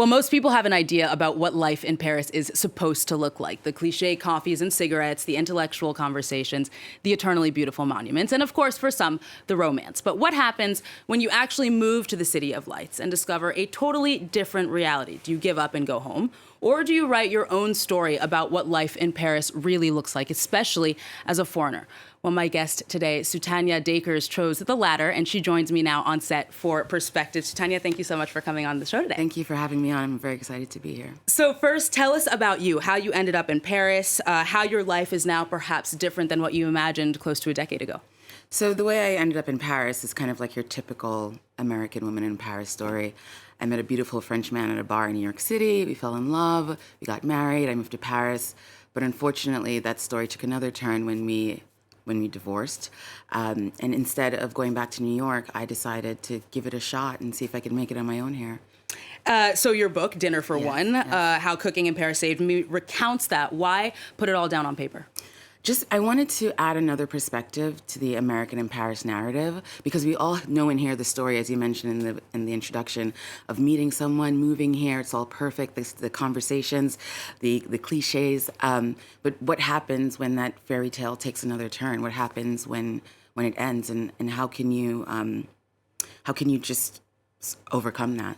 Well, most people have an idea about what life in Paris is supposed to look like. The cliché coffees and cigarettes, the intellectual conversations, the eternally beautiful monuments, and of course, for some, the romance. But what happens when you actually move to the City of Lights and discover a totally different reality? Do you give up and go home? Or do you write your own story about what life in Paris really looks like, especially as a foreigner? Well, my guest today, Sutanya Dacres, chose the latter, and she joins me now on set for Perspective. Sutanya, thank you so much for coming on the show today. Thank you for having me on. I'm very excited to be here. So first, tell us about you, how you ended up in Paris, how your life is now perhaps different than what you imagined close to a decade ago. So the way I ended up in Paris is kind of like your typical American woman in Paris story. I met a beautiful French man at a bar in New York City. We fell in love. We got married. I moved to Paris. But unfortunately, that story took another turn when we divorced. And instead of going back to New York, I decided to give it a shot and see if I could make it on my own here. So your book, Dinner for One, How Cooking in Paris Saved Me, recounts that. Why put it all down on paper? I wanted to add another perspective to the American in Paris narrative, because we all know and hear the story, as you mentioned in the introduction, of meeting someone, moving here, it's all perfect, the conversations, the cliches. But what happens when that fairy tale takes another turn? What happens when it ends? And how can you just overcome that?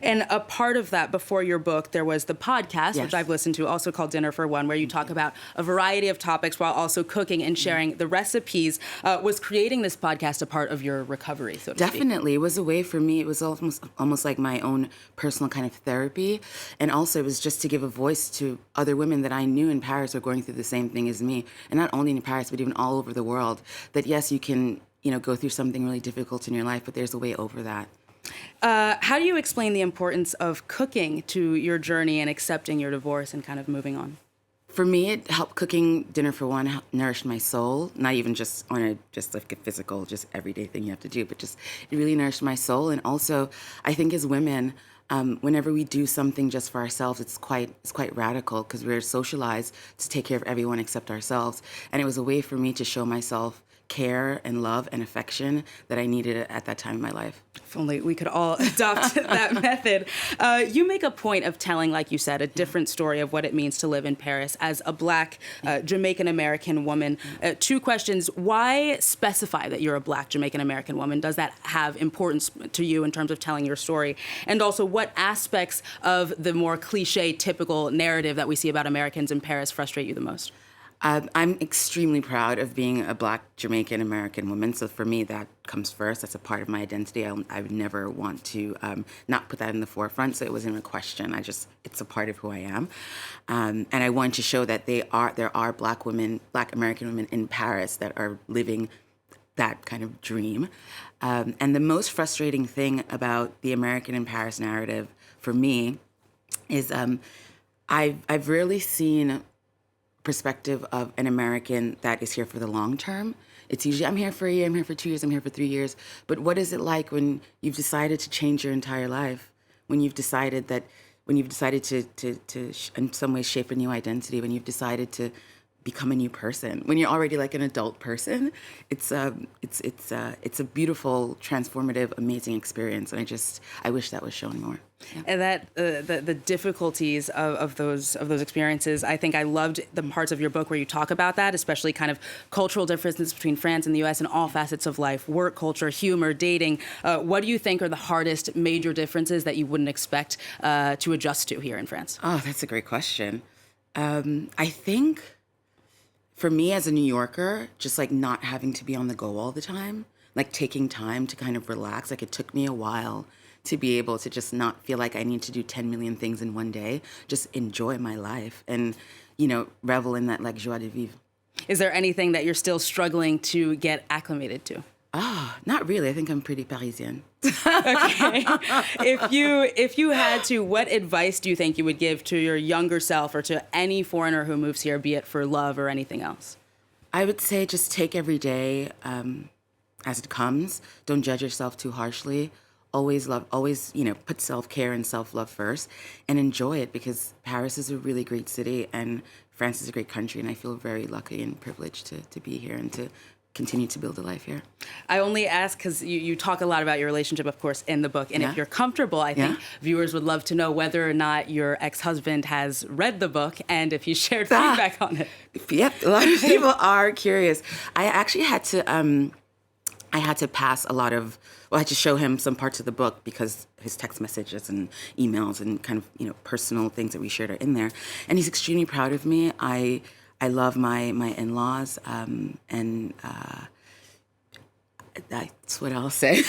And a part of that, before your book, there was the podcast, which I've listened to, also called Dinner for One, where you talk about a variety of topics while also cooking and sharing the recipes. Was creating this podcast a part of your recovery, so to speak? Definitely. It was a way for me. It was almost like my own personal kind of therapy. And also it was just to give a voice to other women that I knew in Paris were going through the same thing as me. And not only in Paris, but even all over the world. That yes, you can, go through something really difficult in your life, but there's a way over that. How do you explain the importance of cooking to your journey and accepting your divorce and kind of moving on? For me, it helped. Cooking Dinner for One nourished my soul, not even just on like a physical, just everyday thing you have to do, but just it really nourished my soul. And also, I think as women, whenever we do something just for ourselves, it's quite radical, because we're socialized to take care of everyone except ourselves. And it was a way for me to show myself care and love and affection that I needed at that time in my life. If only we could all adopt that method. You make a point of telling, like you said, a different story of what it means to live in Paris as a Black Jamaican-American woman. Two questions. Why specify that you're a Black Jamaican-American woman? Does that have importance to you in terms of telling your story? And also, what aspects of the more cliche, typical narrative that we see about Americans in Paris frustrate you the most? I'm extremely proud of being a Black Jamaican-American woman. So for me, that comes first. That's a part of my identity. I would never want to not put that in the forefront. So it wasn't a question. It's a part of who I am. And I want to show that there are Black American women in Paris that are living that kind of dream. And the most frustrating thing about the American in Paris narrative for me is I've rarely seen perspective of an American that is here for the long term. It's usually, I'm here for a year, I'm here for 2 years, I'm here for 3 years. But what is it like when you've decided to change your entire life? When you've decided to in some ways shape a new identity, when you've decided to become a new person, when you're already like an adult person, it's a beautiful, transformative, amazing experience. And I wish that was shown more. Yeah. And that the difficulties of those experiences, I think I loved the parts of your book where you talk about that, especially kind of cultural differences between France and the U.S. in all facets of life, work culture, humor, dating. What do you think are the hardest major differences that you wouldn't expect to adjust to here in France? Oh, that's a great question. I think for me as a New Yorker, just like not having to be on the go all the time, like taking time to kind of relax. Like it took me a while to be able to just not feel like I need to do 10 million things in one day, just enjoy my life and, revel in that like joie de vivre. Is there anything that you're still struggling to get acclimated to? Not really. I think I'm pretty Parisian. Okay. If you had to, what advice do you think you would give to your younger self or to any foreigner who moves here, be it for love or anything else? I would say just take every day as it comes. Don't judge yourself too harshly. Always, put self-care and self-love first and enjoy it, because Paris is a really great city and France is a great country, and I feel very lucky and privileged to be here and to continue to build a life here. I only ask because you talk a lot about your relationship, of course, in the book. And if you're comfortable, I think viewers would love to know whether or not your ex-husband has read the book and if he shared feedback on it. Yep, a lot of people are curious. I actually had to pass a lot of, I had to show him some parts of the book because his text messages and emails and kind of, personal things that we shared are in there. And he's extremely proud of me. I love my in-laws, and that's what I'll say.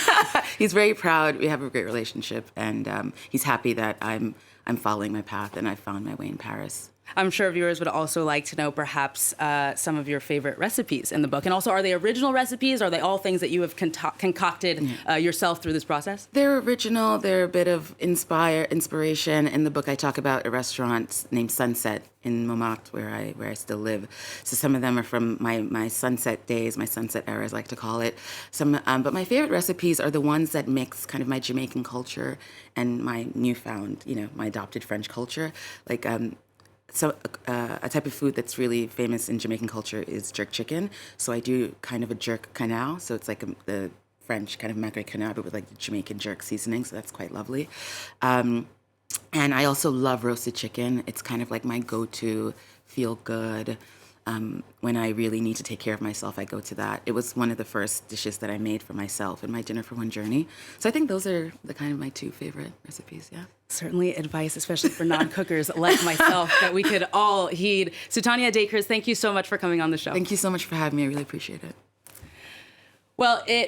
He's very proud. We have a great relationship, and he's happy that I'm following my path and I found my way in Paris. I'm sure viewers would also like to know perhaps some of your favorite recipes in the book. And also, are they original recipes? Are they all things that you have concocted yourself through this process? They're original. They're a bit of inspiration. In the book, I talk about a restaurant named Sunset in Montmartre, where I still live. So some of them are from my sunset days, my sunset era, as I like to call it. But my favorite recipes are the ones that mix kind of my Jamaican culture and my newfound, my adopted French culture. Like, So a type of food that's really famous in Jamaican culture is jerk chicken. So I do kind of a jerk canal. So it's like the French kind of mackerel canal, but with like the Jamaican jerk seasoning. So that's quite lovely. And I also love roasted chicken. It's kind of like my go-to feel good. When I really need to take care of myself, I go to that. It was one of the first dishes that I made for myself in my Dinner for One journey. So I think those are the kind of my two favorite recipes, yeah. Certainly advice, especially for non-cookers like myself, that we could all heed. Sutanya Dacres, thank you so much for coming on the show. Thank you so much for having me. I really appreciate it. Well, it